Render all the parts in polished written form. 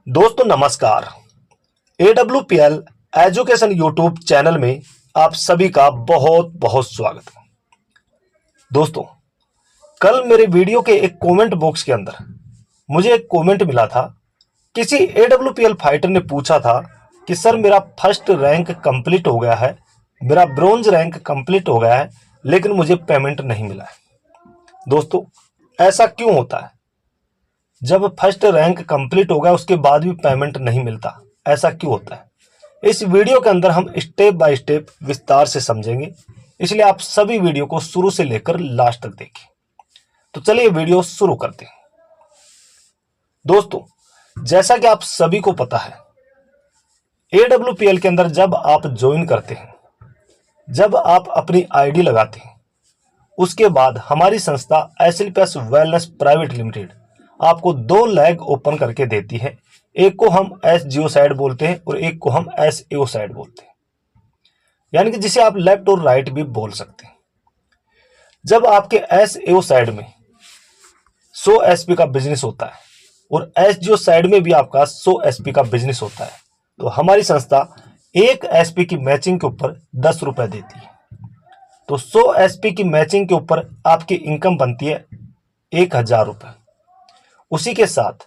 दोस्तों नमस्कार। AWPL education YouTube channel में आप सभी का बहुत बहुत स्वागत है। दोस्तों, कल मेरे वीडियो के एक कमेंट बॉक्स के अंदर मुझे एक कमेंट मिला था। किसी AWPL फाइटर ने पूछा था कि सर मेरा फर्स्ट रैंक कंप्लीट हो गया है, मेरा ब्रोंज रैंक कंप्लीट हो गया है, लेकिन मुझे पेमेंट नहीं मिला है। दोस्तों, ऐसा क्यों होता है? जब फर्स्ट रैंक कंप्लीट हो गया उसके बाद भी पेमेंट नहीं मिलता, ऐसा क्यों होता है? इस वीडियो के अंदर हम स्टेप बाय स्टेप विस्तार से समझेंगे, इसलिए आप सभी वीडियो को शुरू से लेकर लास्ट तक देखें। तो चलिए वीडियो शुरू करते हैं। दोस्तों, जैसा कि आप सभी को पता है, AWPL के अंदर जब आप ज्वाइन करते हैं, जब आप अपनी आईडी लगाते हैं, उसके बाद हमारी संस्था SLPS वेलनेस प्राइवेट लिमिटेड आपको 2 लैग ओपन करके देती है। एक को हम SGO साइड बोलते हैं और एक को हम SAO साइड बोलते हैं, यानी कि जिसे आप लेफ्ट और राइट भी बोल सकते हैं। जब आपके SAO साइड में 100 SP का बिजनेस होता है और SGO साइड में भी आपका 100 SP का बिजनेस होता है, तो हमारी संस्था 1 SP की मैचिंग के ऊपर 10 रुपए देती है। तो 100 SP की मैचिंग के ऊपर आपकी इनकम बनती है 1000 रुपए। उसी के साथ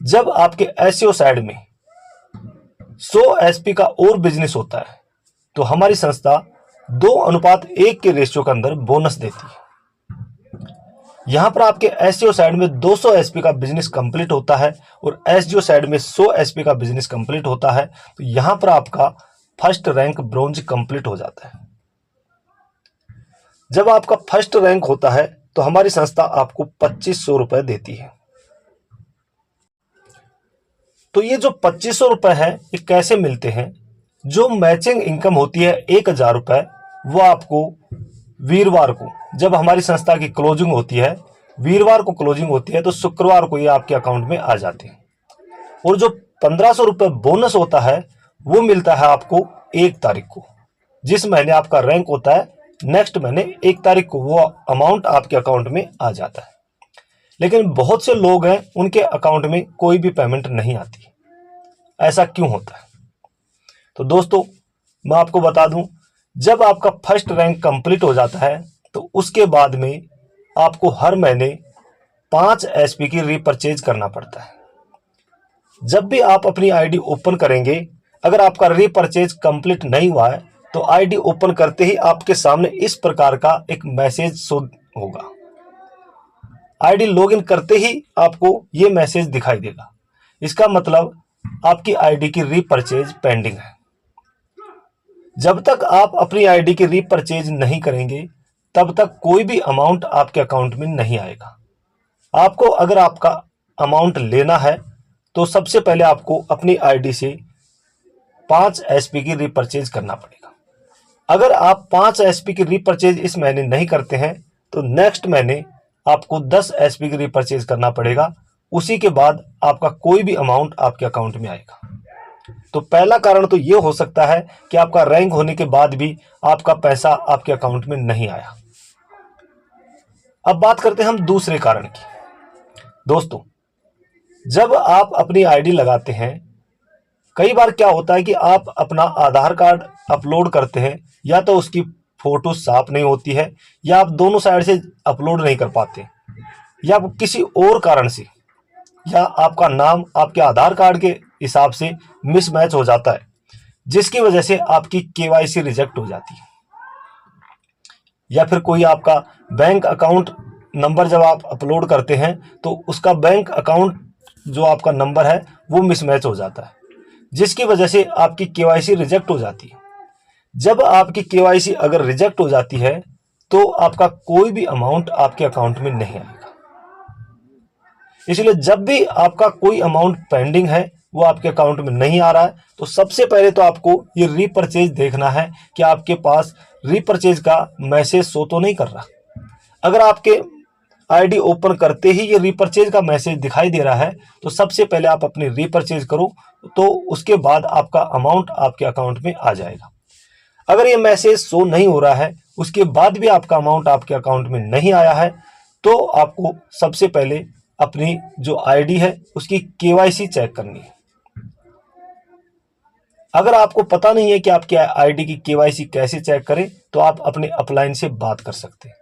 जब आपके SAO साइड में 100 SP का और बिजनेस होता है, तो हमारी संस्था 2:1 के रेशियो के अंदर बोनस देती है। यहां पर आपके SAO साइड में 200 SP का बिजनेस कंप्लीट होता है और SGO साइड में 100 SP का बिजनेस कंप्लीट होता है, तो यहां पर आपका फर्स्ट रैंक ब्रोंज कंप्लीट हो जाता है। जब आपका फर्स्ट रैंक होता है तो हमारी संस्था आपको 2500 रुपए देती है। तो ये जो 2500 रुपए है, ये कैसे मिलते हैं? जो मैचिंग इनकम होती है 1000 रुपए, वो आपको वीरवार को, जब हमारी संस्था की क्लोजिंग होती है, वीरवार को क्लोजिंग होती है, तो शुक्रवार को ये आपके अकाउंट में आ जाते हैं। और जो 1500 रुपए बोनस होता है, वो मिलता है आपको 1 तारीख को। जिस महीने आपका रैंक होता है, नेक्स्ट महीने 1 तारीख को वो अमाउंट आपके अकाउंट में आ जाता है। लेकिन बहुत से लोग हैं, उनके अकाउंट में कोई भी पेमेंट नहीं आती। ऐसा क्यों होता है? तो दोस्तों, मैं आपको बता दूं, जब आपका फर्स्ट रैंक कंप्लीट हो जाता है, तो उसके बाद में आपको हर महीने 5 SP की रीपरचेज करना पड़ता है। जब भी आप अपनी आईडी ओपन करेंगे, अगर आपका रीपरचेज कंप्लीट नहीं हुआ है, तो आईडी ओपन करते ही आपके सामने इस प्रकार का एक मैसेज शो होगा। आईडी लॉगिन करते ही आपको ये मैसेज दिखाई देगा। इसका मतलब आपकी आईडी की रीपरचेज पेंडिंग है। जब तक आप अपनी आईडी की रीपरचेज नहीं करेंगे, तब तक कोई भी अमाउंट आपके अकाउंट में नहीं आएगा। आपको अगर आपका अमाउंट लेना है, तो सबसे पहले आपको अपनी आईडी से 5 SP की रीपरचेज करना पड़ेगा। अगर आप 5 SP की रीपरचेज इस महीने नहीं करते हैं, तो नेक्स्ट महीने आपको 10 SP की रीपरचेज करना पड़ेगा। उसी के बाद आपका कोई भी अमाउंट आपके अकाउंट में आएगा। तो पहला कारण तो ये हो सकता है कि आपका रैंक होने के बाद भी आपका पैसा आपके अकाउंट में नहीं आया। अब बात करते हैं हम दूसरे कारण की। दोस्तों, जब आप अपनी आईडी लगाते हैं, कई बार क्या होता है कि आप अपना आधार कार्ड अपलोड करते हैं, या तो उसकी फोटो साफ नहीं होती है, या आप दोनों साइड से अपलोड नहीं कर पाते, या किसी और कारण से, या आपका नाम आपके आधार कार्ड के हिसाब से मिसमैच हो जाता है, जिसकी वजह से आपकी KYC रिजेक्ट हो जाती है। या फिर कोई आपका बैंक अकाउंट नंबर जब आप अपलोड करते हैं, तो उसका बैंक अकाउंट जो आपका नंबर है वो मिसमैच हो जाता है, जिसकी वजह से आपकी KYC रिजेक्ट हो जाती है। जब आपकी KYC अगर रिजेक्ट हो जाती है, तो आपका कोई भी अमाउंट आपके अकाउंट में नहीं आएगा। इसलिए जब भी आपका कोई अमाउंट पेंडिंग है, वो आपके अकाउंट में नहीं आ रहा है, तो सबसे पहले तो आपको ये रीपरचेज देखना है कि आपके पास रीपरचेज का मैसेज शो तो नहीं कर रहा। अगर आपके आईडी ओपन करते ही ये रीपरचेज का मैसेज दिखाई दे रहा है, तो सबसे पहले आप अपनी रीपरचेज करो, तो उसके बाद आपका अमाउंट आपके अकाउंट में आ जाएगा। अगर ये मैसेज शो नहीं हो रहा है, उसके बाद भी आपका अमाउंट आपके अकाउंट में नहीं आया है, तो आपको सबसे पहले अपनी जो आईडी है उसकी केवाईसी चेक करनी है। अगर आपको पता नहीं है कि आपकी आईडी की केवाईसी कैसे चेक करें, तो आप अपने अपलाइन से बात कर सकते हैं।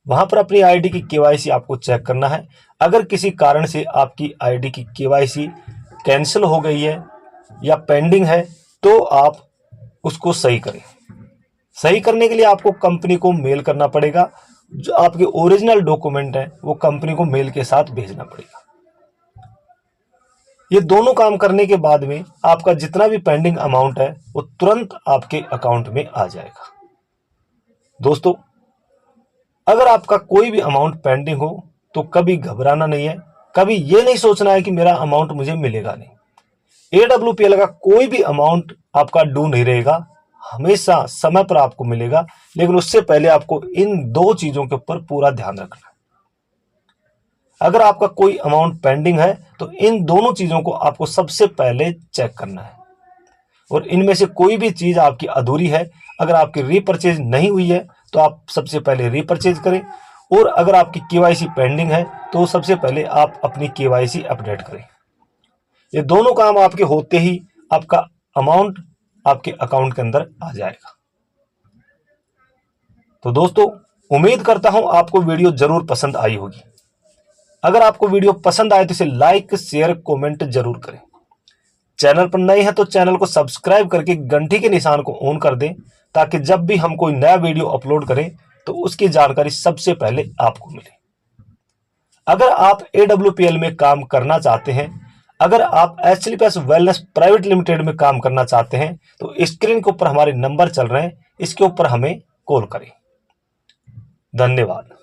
वहां पर अपनी आईडी की केवाईसी आपको चेक करना है। अगर किसी कारण से आपकी आईडी की केवाईसी कैंसिल हो गई है या पेंडिंग है, तो आप उसको सही करें। सही करने के लिए आपको कंपनी को मेल करना पड़ेगा। जो आपके ओरिजिनल डॉक्यूमेंट है वो कंपनी को मेल के साथ भेजना पड़ेगा। ये दोनों काम करने के बाद में आपका जितना भी पेंडिंग अमाउंट है वो तुरंत आपके अकाउंट में आ जाएगा। दोस्तों, अगर आपका कोई भी अमाउंट पेंडिंग हो तो कभी घबराना नहीं है, कभी ये नहीं सोचना है कि मेरा अमाउंट मुझे मिलेगा नहीं। AWPL का कोई भी अमाउंट आपका ड्यू नहीं रहेगा, हमेशा समय पर आपको मिलेगा। लेकिन उससे पहले आपको इन दो चीजों के ऊपर पूरा ध्यान रखना है। अगर आपका कोई अमाउंट पेंडिंग है तो इन दोनों चीजों को आपको सबसे पहले चेक करना है, और इनमें से कोई भी चीज आपकी अधूरी है, अगर आपकी रीपरचेज नहीं हुई है तो आप सबसे पहले रीपरचेज करें, और अगर आपकी केवाईसी पेंडिंग है तो सबसे पहले आप अपनी केवाईसी अपडेट करें। ये दोनों काम आपके होते ही आपका अमाउंट आपके अकाउंट के अंदर आ जाएगा। तो दोस्तों, उम्मीद करता हूं आपको वीडियो जरूर पसंद आई होगी। अगर आपको वीडियो पसंद आए तो इसे लाइक, शेयर, कमेंट जरूर करें। चैनल पर नए हैं तो चैनल को सब्सक्राइब करके घंटी के निशान को ऑन कर दें, ताकि जब भी हम कोई नया वीडियो अपलोड करें तो उसकी जानकारी सबसे पहले आपको मिले। अगर आप AWPL में काम करना चाहते हैं, अगर आप HLPS वेलनेस प्राइवेट लिमिटेड में काम करना चाहते हैं, तो स्क्रीन के ऊपर हमारे नंबर चल रहे हैं, इसके ऊपर हमें कॉल करें। धन्यवाद।